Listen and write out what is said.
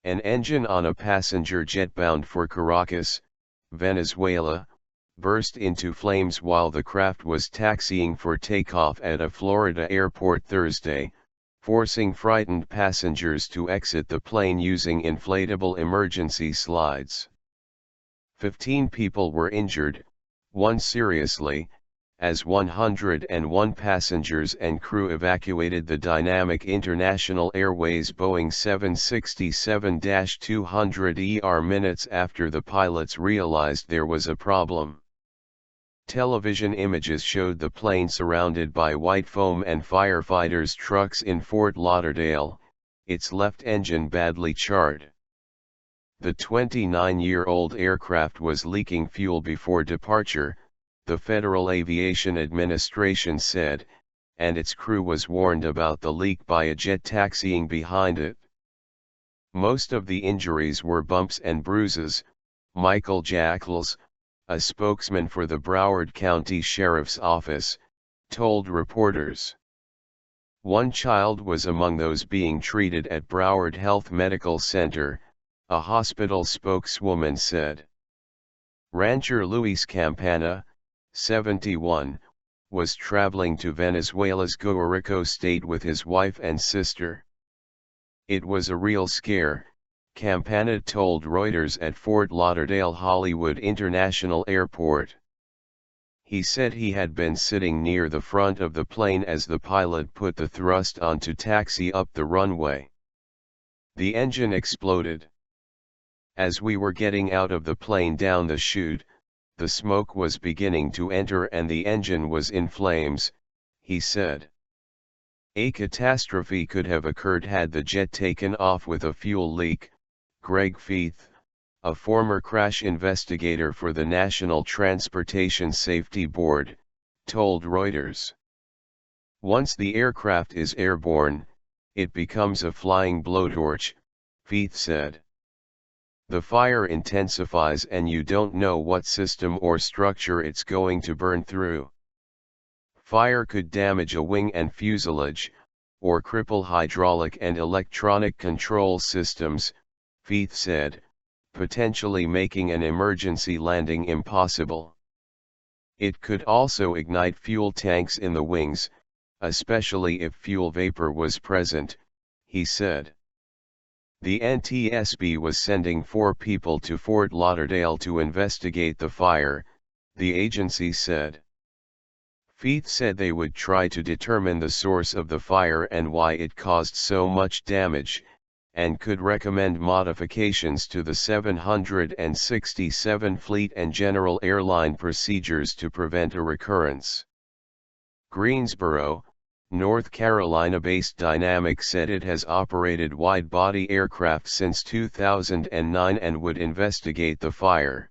An engine on a passenger jet bound for Caracas, Venezuela, burst into flames while the craft was taxiing for takeoff at a Florida airport Thursday, forcing frightened passengers to exit the plane using inflatable emergency slides. 15 people were injured, one seriously, as 101 passengers and crew evacuated the Dynamic International Airways Boeing 767-200ER minutes after the pilots realized there was a problem. Television images showed the plane surrounded by white foam and firefighters' trucks in Fort Lauderdale, its left engine badly charred. The 29-year-old aircraft was leaking fuel before departure, the Federal Aviation Administration said, and its crew was warned about the leak by a jet taxiing behind it. Most of the injuries were bumps and bruises, Michael Jachles, a spokesman for the Broward County Sheriff's Office, told reporters. One child was among those being treated at Broward Health Medical Center, a hospital spokeswoman said. Rancher Luis Campana, 71, was traveling to Venezuela's Guárico state with his wife and sister. It was a real scare, Campana told Reuters at Fort Lauderdale Hollywood International Airport. He said he had been sitting near the front of the plane as the pilot put the thrust on to taxi up the runway. The engine exploded. As we were getting out of the plane down the chute, the smoke was beginning to enter and the engine was in flames, he said. A catastrophe could have occurred had the jet taken off with a fuel leak, Greg Feith, a former crash investigator for the National Transportation Safety Board, told Reuters. Once the aircraft is airborne, it becomes a flying blowtorch, Feith said. The fire intensifies and you don't know what system or structure it's going to burn through. Fire could damage a wing and fuselage, or cripple hydraulic and electronic control systems, Feith said, potentially making an emergency landing impossible. It could also ignite fuel tanks in the wings, especially if fuel vapor was present, he said. The NTSB was sending 4 people to Fort Lauderdale to investigate the fire, the agency said. Feith said they would try to determine the source of the fire and why it caused so much damage, and could recommend modifications to the 767 fleet and general airline procedures to prevent a recurrence. Greensboro, North Carolina-based Dynamic said it has operated wide-body aircraft since 2009 and would investigate the fire.